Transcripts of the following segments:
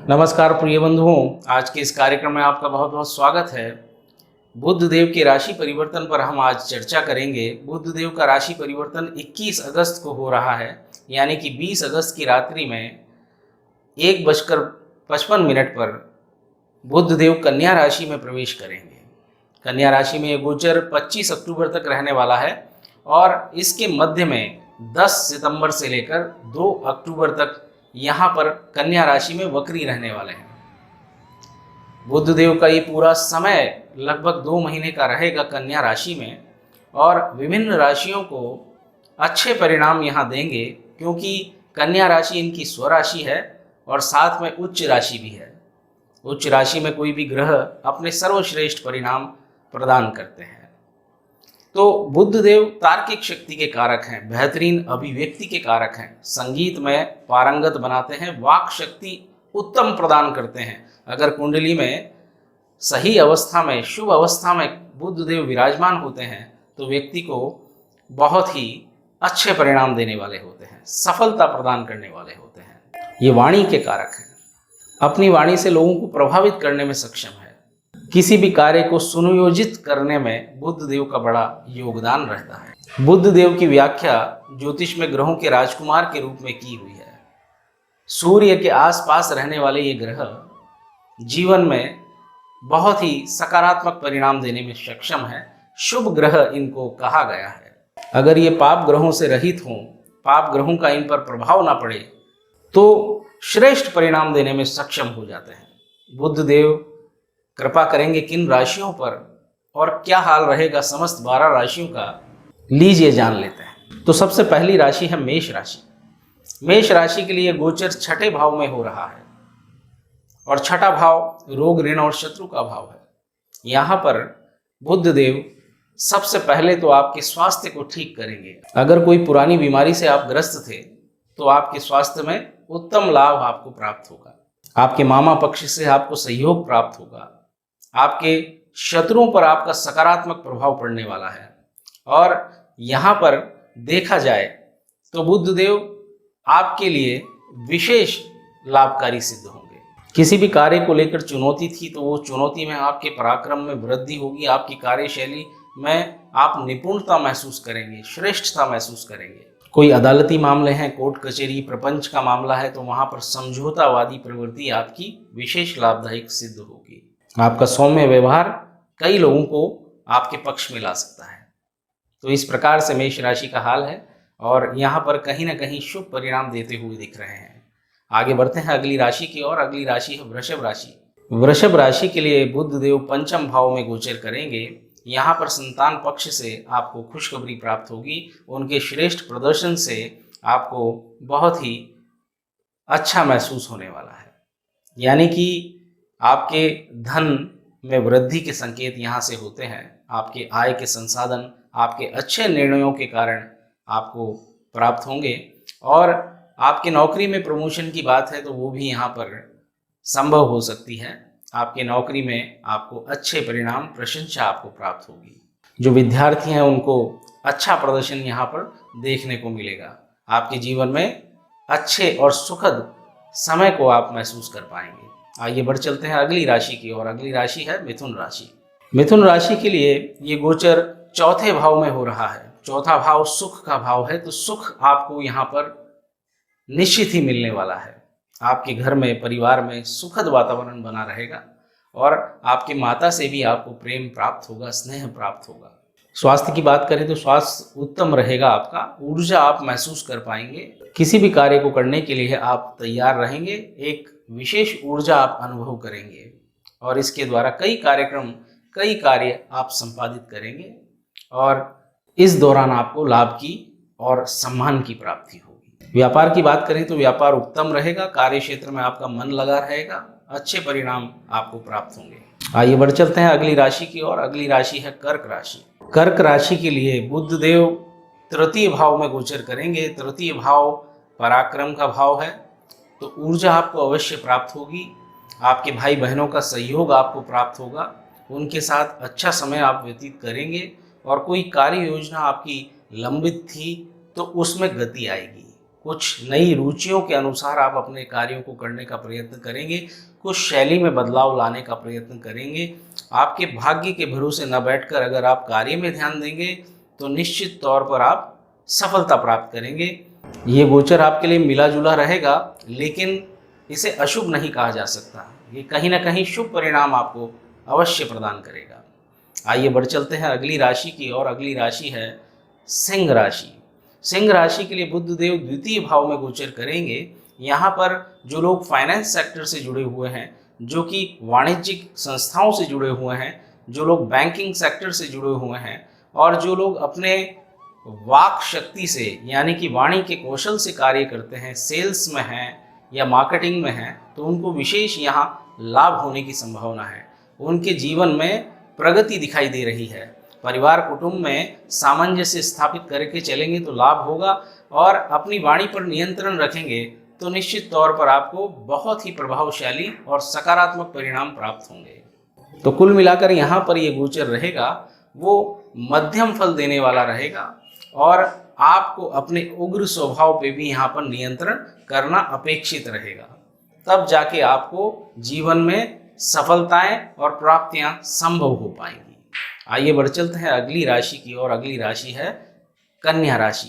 नमस्कार प्रिय बंधुओं, आज के इस कार्यक्रम में आपका बहुत बहुत स्वागत है। बुध देव के राशि परिवर्तन पर हम आज चर्चा करेंगे। बुध देव का राशि परिवर्तन 21 अगस्त को हो रहा है, यानी कि 20 अगस्त की रात्रि में 1:55 पर बुध देव कन्या राशि में प्रवेश करेंगे। कन्या राशि में ये गोचर 25 अक्टूबर तक रहने वाला है और इसके मध्य में 10 सितंबर से लेकर 2 अक्टूबर तक यहाँ पर कन्या राशि में वक्री रहने वाले हैं। बुध देव का ये पूरा समय लगभग 2 महीने का रहेगा कन्या राशि में और विभिन्न राशियों को अच्छे परिणाम यहाँ देंगे, क्योंकि कन्या राशि इनकी स्वराशि है और साथ में उच्च राशि भी है। उच्च राशि में कोई भी ग्रह अपने सर्वश्रेष्ठ परिणाम प्रदान करते हैं। तो बुध देव तार्किक शक्ति के कारक हैं, बेहतरीन अभिव्यक्ति के कारक हैं, संगीत में पारंगत बनाते हैं, वाक शक्ति उत्तम प्रदान करते हैं। अगर कुंडली में सही अवस्था में, शुभ अवस्था में बुध देव विराजमान होते हैं तो व्यक्ति को बहुत ही अच्छे परिणाम देने वाले होते हैं, सफलता प्रदान करने वाले होते हैं। ये वाणी के कारक हैं, अपनी वाणी से लोगों को प्रभावित करने में सक्षम है। किसी भी कार्य को सुनियोजित करने में बुध देव का बड़ा योगदान रहता है। बुध देव की व्याख्या ज्योतिष में ग्रहों के राजकुमार के रूप में की हुई है। सूर्य के आसपास रहने वाले ये ग्रह जीवन में बहुत ही सकारात्मक परिणाम देने में सक्षम है। शुभ ग्रह इनको कहा गया है। अगर ये पाप ग्रहों से रहित हों, पाप ग्रहों का इन पर प्रभाव ना पड़े तो श्रेष्ठ परिणाम देने में सक्षम हो जाते हैं। बुध देव कृपा करेंगे किन राशियों पर और क्या हाल रहेगा समस्त 12 राशियों का, लीजिए जान लेते हैं। तो सबसे पहली राशि है मेष राशि। मेष राशि के लिए गोचर छठे भाव में हो रहा है और छठा भाव रोग, ऋण और शत्रु का भाव है। यहाँ पर बुध देव सबसे पहले तो आपके स्वास्थ्य को ठीक करेंगे। अगर कोई पुरानी बीमारी से आप ग्रस्त थे तो आपके स्वास्थ्य में उत्तम लाभ आपको प्राप्त होगा। आपके मामा पक्ष से आपको सहयोग प्राप्त होगा। आपके शत्रुओं पर आपका सकारात्मक प्रभाव पड़ने वाला है। और यहाँ पर देखा जाए तो बुध देव आपके लिए विशेष लाभकारी सिद्ध होंगे। किसी भी कार्य को लेकर चुनौती थी तो वो चुनौती में आपके पराक्रम में वृद्धि होगी। आपकी कार्यशैली में आप निपुणता महसूस करेंगे, श्रेष्ठता महसूस करेंगे। कोई अदालती मामले हैं, कोर्ट कचहरी प्रपंच का मामला है तो वहाँ पर समझौतावादी प्रवृत्ति आपकी विशेष लाभदायक सिद्ध होगी। आपका सौम्य व्यवहार कई लोगों को आपके पक्ष में ला सकता है। तो इस प्रकार से मेष राशि का हाल है और यहाँ पर कहीं ना कहीं शुभ परिणाम देते हुए दिख रहे हैं। आगे बढ़ते हैं अगली राशि की ओर। अगली राशि है वृषभ राशि। वृषभ राशि के लिए बुध देव पंचम भाव में गोचर करेंगे। यहाँ पर संतान पक्ष से आपको खुशखबरी प्राप्त होगी। उनके श्रेष्ठ प्रदर्शन से आपको बहुत ही अच्छा महसूस होने वाला है, यानी कि आपके धन में वृद्धि के संकेत यहाँ से होते हैं। आपके आय के संसाधन आपके अच्छे निर्णयों के कारण आपको प्राप्त होंगे और आपके नौकरी में प्रमोशन की बात है तो वो भी यहाँ पर संभव हो सकती है। आपके नौकरी में आपको अच्छे परिणाम, प्रशंसा आपको प्राप्त होगी। जो विद्यार्थी हैं उनको अच्छा प्रदर्शन यहाँ पर देखने को मिलेगा। आपके जीवन में अच्छे और सुखद समय को आप महसूस कर पाएंगे। आइए बढ़ चलते हैं अगली राशि की ओर। अगली राशि है मिथुन राशि। मिथुन राशि के लिए ये गोचर चौथे भाव में हो रहा है। चौथा भाव सुख का भाव है, तो सुख आपको यहाँ पर निश्चित ही मिलने वाला है। आपके घर में, परिवार में सुखद वातावरण बना रहेगा और आपके माता से भी आपको प्रेम प्राप्त होगा, स्नेह प्राप्त होगा। स्वास्थ्य की बात करें तो स्वास्थ्य उत्तम रहेगा आपका। ऊर्जा आप महसूस कर पाएंगे। किसी भी कार्य को करने के लिए आप तैयार रहेंगे। एक विशेष ऊर्जा आप अनुभव करेंगे और इसके द्वारा कई कार्य आप संपादित करेंगे और इस दौरान आपको लाभ की और सम्मान की प्राप्ति होगी। व्यापार की बात करें तो व्यापार उत्तम रहेगा। कार्य क्षेत्र में आपका मन लगा रहेगा। अच्छे परिणाम आपको प्राप्त होंगे। आइए बढ़ चलते हैं अगली राशि की ओर। अगली राशि है कर्क राशि। कर्क राशि के लिए बुध देव तृतीय भाव में गोचर करेंगे। तृतीय भाव पराक्रम का भाव है, तो ऊर्जा आपको अवश्य प्राप्त होगी। आपके भाई बहनों का सहयोग आपको प्राप्त होगा। उनके साथ अच्छा समय आप व्यतीत करेंगे और कोई कार्य योजना आपकी लंबित थी तो उसमें गति आएगी। कुछ नई रुचियों के अनुसार आप अपने कार्यों को करने का प्रयत्न करेंगे, कुछ शैली में बदलाव लाने का प्रयत्न करेंगे। आपके भाग्य के भरोसे न बैठकर अगर आप कार्य में ध्यान देंगे तो निश्चित तौर पर आप सफलता प्राप्त करेंगे। ये गोचर आपके लिए मिला जुला रहेगा, लेकिन इसे अशुभ नहीं कहा जा सकता। ये कहीं ना कहीं शुभ परिणाम आपको अवश्य प्रदान करेगा। आइए बढ़ चलते हैं अगली राशि की ओर। अगली राशि है सिंह राशि। सिंह राशि के लिए बुध देव द्वितीय भाव में गोचर करेंगे। यहाँ पर जो लोग फाइनेंस सेक्टर से जुड़े हुए हैं, जो कि वाणिज्यिक संस्थाओं से जुड़े हुए हैं, जो लोग बैंकिंग सेक्टर से जुड़े हुए हैं और जो लोग अपने वाक शक्ति से यानी कि वाणी के कौशल से कार्य करते हैं, सेल्स में हैं या मार्केटिंग में हैं, तो उनको विशेष यहाँ लाभ होने की संभावना है। उनके जीवन में प्रगति दिखाई दे रही है। परिवार कुटुंब में सामंजस्य स्थापित करके चलेंगे तो लाभ होगा, और अपनी वाणी पर नियंत्रण रखेंगे तो निश्चित तौर पर आपको बहुत ही प्रभावशाली और सकारात्मक परिणाम प्राप्त होंगे। तो कुल मिलाकर यहाँ पर ये गोचर रहेगा वो मध्यम फल देने वाला रहेगा, और आपको अपने उग्र स्वभाव पे भी यहाँ पर नियंत्रण करना अपेक्षित रहेगा। तब जाके आपको जीवन में सफलताएं और प्राप्तियां संभव हो पाएंगी। आइए बढ़ चलते हैं अगली राशि की ओर। अगली राशि है कन्या राशि।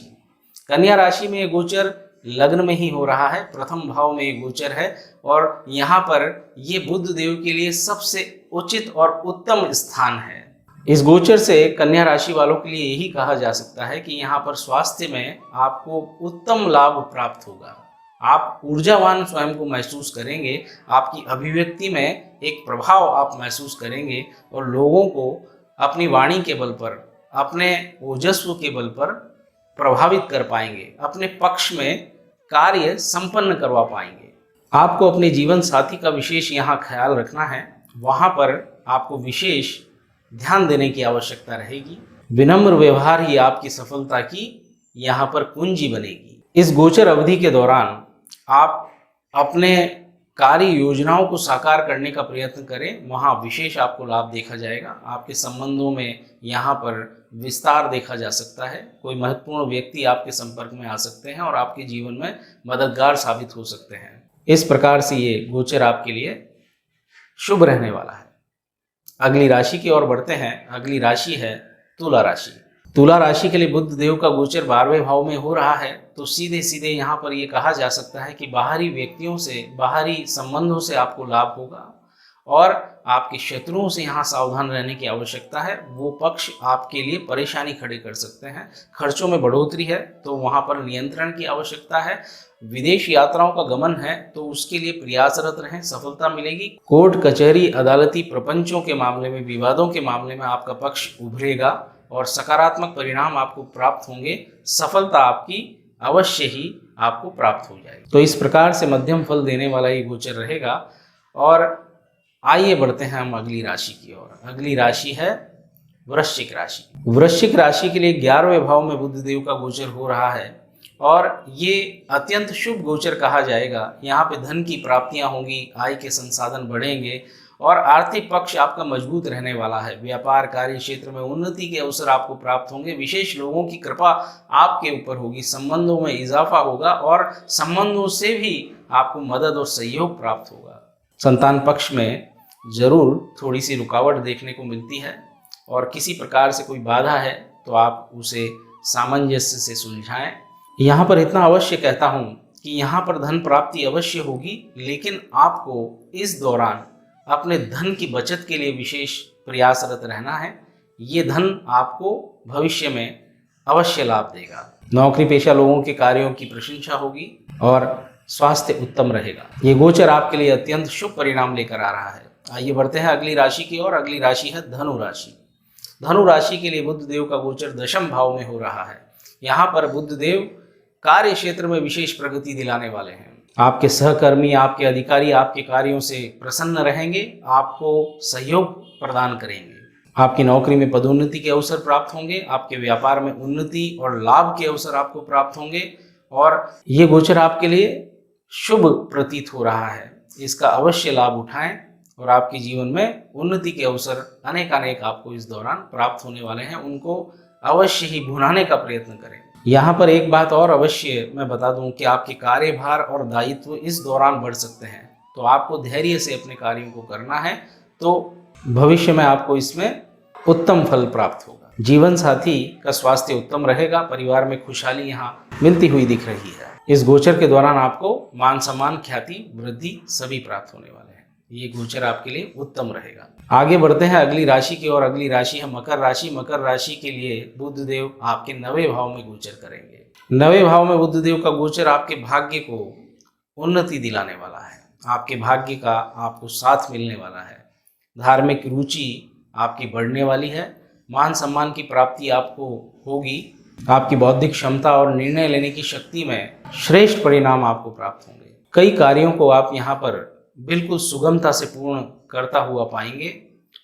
कन्या राशि में ये गोचर लग्न में ही हो रहा है, प्रथम भाव में ये गोचर है, और यहाँ पर ये बुध देव के लिए सबसे उचित और उत्तम स्थान है। इस गोचर से कन्या राशि वालों के लिए यही कहा जा सकता है कि यहाँ पर स्वास्थ्य में आपको उत्तम लाभ प्राप्त होगा। आप ऊर्जावान स्वयं को महसूस करेंगे, आपकी अभिव्यक्ति में एक प्रभाव आप महसूस करेंगे, और लोगों को अपनी वाणी के बल पर, अपने ओजस्व के बल पर प्रभावित कर पाएंगे, अपने पक्ष में कार्य संपन्न करवा पाएंगे। आपको अपने जीवन साथी का विशेष यहाँ ख्याल रखना है, वहाँ पर आपको विशेष ध्यान देने की आवश्यकता रहेगी। विनम्र व्यवहार ही आपकी सफलता की यहाँ पर कुंजी बनेगी। इस गोचर अवधि के दौरान आप अपने कार्य योजनाओं को साकार करने का प्रयत्न करें, वहाँ विशेष आपको लाभ देखा जाएगा। आपके संबंधों में यहाँ पर विस्तार देखा जा सकता है। कोई महत्वपूर्ण व्यक्ति आपके संपर्क में आ सकते हैं और आपके जीवन में मददगार साबित हो सकते हैं। इस प्रकार से ये गोचर आपके लिए शुभ रहने वाला है। अगली राशि की ओर बढ़ते हैं। अगली राशि है तुला राशि। तुला राशि के लिए बुध देव का गोचर 12वें भाव में हो रहा है, तो सीधे सीधे यहाँ पर ये कहा जा सकता है कि बाहरी व्यक्तियों से, बाहरी संबंधों से आपको लाभ होगा, और आपके शत्रुओं से यहाँ सावधान रहने की आवश्यकता है। वो पक्ष आपके लिए परेशानी खड़ी कर सकते हैं। खर्चों में बढ़ोतरी है तो वहाँ पर नियंत्रण की आवश्यकता है। विदेश यात्राओं का गमन है तो उसके लिए प्रयासरत रहें, सफलता मिलेगी। कोर्ट कचहरी अदालती प्रपंचों के मामले में, विवादों के मामले में आपका पक्ष उभरेगा और सकारात्मक परिणाम आपको प्राप्त होंगे। सफलता आपकी अवश्य ही आपको प्राप्त हो जाएगी। तो इस प्रकार से मध्यम फल देने वाला ये गोचर रहेगा। और आइए बढ़ते हैं हम अगली राशि की ओर। अगली राशि है वृश्चिक राशि। वृश्चिक राशि के लिए 11वें भाव में बुध देव का गोचर हो रहा है, और ये अत्यंत शुभ गोचर कहा जाएगा। यहाँ पे धन की प्राप्तियां होंगी, आय के संसाधन बढ़ेंगे, और आर्थिक पक्ष आपका मजबूत रहने वाला है। व्यापार कार्य क्षेत्र में उन्नति के अवसर आपको प्राप्त होंगे। विशेष लोगों की कृपा आपके ऊपर होगी। संबंधों में इजाफा होगा, और संबंधों से भी आपको मदद और सहयोग प्राप्त होगा। संतान पक्ष में जरूर थोड़ी सी रुकावट देखने को मिलती है, और किसी प्रकार से कोई बाधा है तो आप उसे सामंजस्य से सुलझाएं। यहाँ पर इतना अवश्य कहता हूँ कि यहाँ पर धन प्राप्ति अवश्य होगी, लेकिन आपको इस दौरान अपने धन की बचत के लिए विशेष प्रयासरत रहना है। ये धन आपको भविष्य में अवश्य लाभ देगा। नौकरी पेशा लोगों के कार्यों की प्रशंसा होगी, और स्वास्थ्य उत्तम रहेगा। ये गोचर आपके लिए अत्यंत शुभ परिणाम लेकर आ रहा है। आइए बढ़ते हैं अगली राशि की ओर। अगली राशि है धनु राशि। धनु राशि के लिए बुध देव का गोचर 10वें भाव में हो रहा है। यहाँ पर बुध देव कार्य क्षेत्र में विशेष प्रगति दिलाने वाले हैं। आपके सहकर्मी, आपके अधिकारी आपके कार्यों से प्रसन्न रहेंगे, आपको सहयोग प्रदान करेंगे। आपकी नौकरी में पदोन्नति के अवसर प्राप्त होंगे, आपके व्यापार में उन्नति और लाभ के अवसर आपको प्राप्त होंगे, और ये गोचर आपके लिए शुभ प्रतीत हो रहा है। इसका अवश्य लाभ उठाएं, और आपके जीवन में उन्नति के अवसर अनेक आपको इस दौरान प्राप्त होने वाले हैं। उनको अवश्य ही भुनाने का प्रयत्न करें। यहाँ पर एक बात और अवश्य मैं बता दूं कि आपके कार्यभार और दायित्व इस दौरान बढ़ सकते हैं, तो आपको धैर्य से अपने कार्यों को करना है, तो भविष्य में आपको इसमें उत्तम फल प्राप्त होगा। जीवन साथी का स्वास्थ्य उत्तम रहेगा, परिवार में खुशहाली यहाँ मिलती हुई दिख रही है। इस गोचर के दौरान आपको मान सम्मान, ख्याति, वृद्धि सभी प्राप्त होने वाले हैं। ये गोचर आपके लिए उत्तम रहेगा। आगे बढ़ते हैं अगली राशि की ओर। अगली राशि है मकर राशि। मकर राशि के लिए बुध देव आपके 9वें भाव में गोचर करेंगे। 9वें भाव में बुध देव का गोचर आपके भाग्य को उन्नति दिलाने वाला है, आपके भाग्य का आपको साथ मिलने वाला है। धार्मिक रुचि आपकी बढ़ने वाली है, मान सम्मान की प्राप्ति आपको होगी, आपकी बौद्धिक क्षमता और निर्णय लेने की शक्ति में श्रेष्ठ परिणाम आपको प्राप्त होंगे। कई कार्यों को आप यहाँ पर बिल्कुल सुगमता से पूर्ण करता हुआ पाएंगे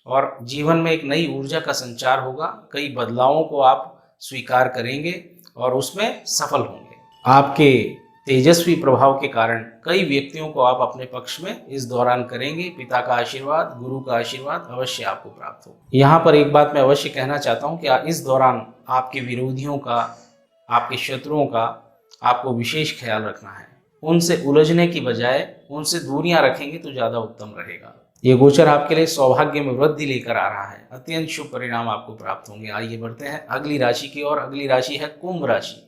और जीवन में एक नई ऊर्जा का संचार होगा। कई बदलावों को आप स्वीकार करेंगे और उसमें सफल होंगे। आपके तेजस्वी प्रभाव के कारण कई व्यक्तियों को आप अपने पक्ष में इस दौरान करेंगे। पिता का आशीर्वाद, गुरु का आशीर्वाद अवश्य आपको प्राप्त हो। यहाँ पर एक बात मैं अवश्य कहना चाहता हूँ कि इस दौरान आपके विरोधियों का, आपके शत्रुओं का आपको विशेष ख्याल रखना है। उनसे उलझने की बजाय उनसे दूरियां रखेंगे तो ज़्यादा उत्तम रहेगा। ये गोचर आपके लिए सौभाग्य में वृद्धि लेकर आ रहा है, अत्यंत शुभ परिणाम आपको प्राप्त होंगे। आइए बढ़ते हैं अगली राशि की ओर। अगली राशि है कुंभ राशि।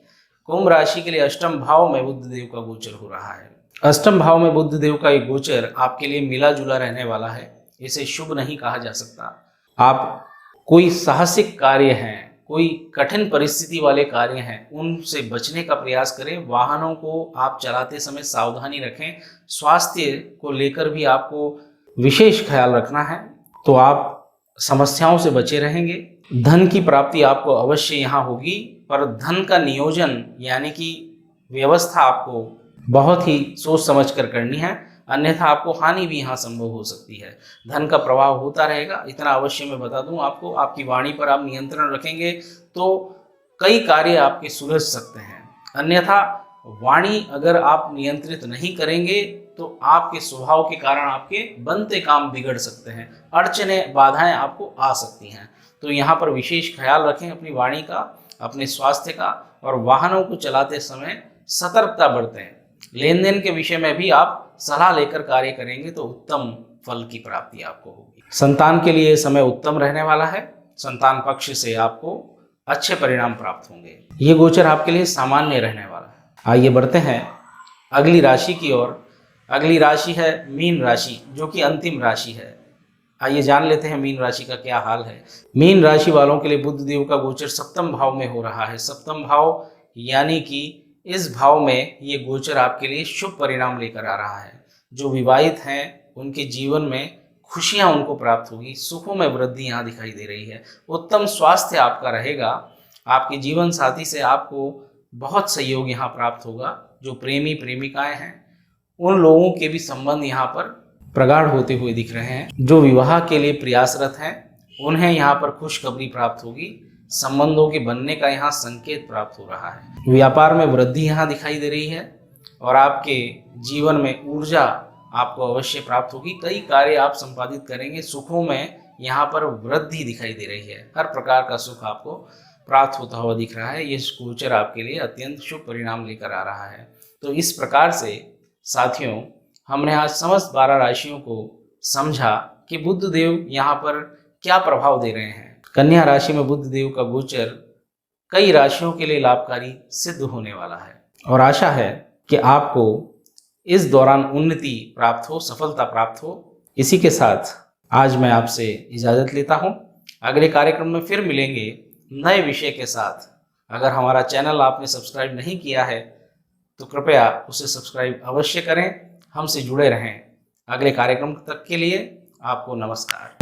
कुंभ राशि के लिए अष्टम भाव में बुध देव का गोचर हो रहा है। अष्टम भाव में बुध देव का एक गोचर आपके लिए मिला जुला रहने वाला है, इसे शुभ नहीं कहा जा सकता। आप कोई साहसिक कार्य हैं, कोई कठिन परिस्थिति वाले कार्य हैं, उनसे बचने का प्रयास करें। वाहनों को आप चलाते समय सावधानी रखें। स्वास्थ्य को लेकर भी आपको विशेष ख्याल रखना है, तो आप समस्याओं से बचे रहेंगे। धन की प्राप्ति आपको अवश्य यहाँ होगी, पर धन का नियोजन यानी कि व्यवस्था आपको बहुत ही सोच समझ कर करनी है, अन्यथा आपको हानि भी यहाँ संभव हो सकती है। धन का प्रवाह होता रहेगा, इतना अवश्य मैं बता दूं आपको। आपकी वाणी पर आप नियंत्रण रखेंगे तो कई कार्य आपके सुलझ सकते हैं, अन्यथा वाणी अगर आप नियंत्रित नहीं करेंगे तो आपके स्वभाव के कारण आपके बनते काम बिगड़ सकते हैं, अड़चने, बाधाएं आपको आ सकती हैं। तो यहाँ पर विशेष ख्याल रखें अपनी वाणी का, अपने स्वास्थ्य का, और वाहनों को चलाते समय सतर्कता बरतें। लेन देन के विषय में भी आप सलाह लेकर कार्य करेंगे तो उत्तम फल की प्राप्ति आपको होगी। संतान के लिए समय उत्तम रहने वाला है, संतान पक्ष से आपको अच्छे परिणाम प्राप्त होंगे। ये गोचर आपके लिए सामान्य रहने वाला है। आइए बढ़ते हैं अगली राशि की ओर। अगली राशि है मीन राशि, जो कि अंतिम राशि है। आइए जान लेते हैं मीन राशि का क्या हाल है। मीन राशि वालों के लिए बुध देव का गोचर सप्तम भाव में हो रहा है। सप्तम भाव यानी कि इस भाव में ये गोचर आपके लिए शुभ परिणाम लेकर आ रहा है। जो विवाहित हैं उनके जीवन में खुशियां उनको प्राप्त होगी, सुखों में वृद्धि यहाँ दिखाई दे रही है। उत्तम स्वास्थ्य आपका रहेगा। आपके जीवन साथी से आपको बहुत सहयोग यहाँ प्राप्त होगा। जो प्रेमी प्रेमिकाएं हैं उन लोगों के भी संबंध यहाँ पर प्रगाढ़ होते हुए दिख रहे हैं। जो विवाह के लिए प्रयासरत हैं उन्हें यहाँ पर खुशखबरी प्राप्त होगी। संबंधों के बनने का यहाँ संकेत प्राप्त हो रहा है। व्यापार में वृद्धि यहाँ दिखाई दे रही है और आपके जीवन में ऊर्जा आपको अवश्य प्राप्त होगी। कई कार्य आप संपादित करेंगे। सुखों में यहाँ पर वृद्धि दिखाई दे रही है। हर प्रकार का सुख आपको प्राप्त होता हुआ दिख रहा है। ये गोचर आपके लिए अत्यंत शुभ परिणाम लेकर आ रहा है। तो इस प्रकार से साथियों, हमने आज समस्त 12 राशियों को समझा कि बुध देव यहाँ पर क्या प्रभाव दे रहे हैं। कन्या राशि में बुध देव का गोचर कई राशियों के लिए लाभकारी सिद्ध होने वाला है और आशा है कि आपको इस दौरान उन्नति प्राप्त हो, सफलता प्राप्त हो। इसी के साथ आज मैं आपसे इजाज़त लेता हूँ। अगले कार्यक्रम में फिर मिलेंगे नए विषय के साथ। अगर हमारा चैनल आपने सब्सक्राइब नहीं किया है तो कृपया उसे सब्सक्राइब अवश्य करें, हमसे जुड़े रहें। अगले कार्यक्रम तक के लिए आपको नमस्कार।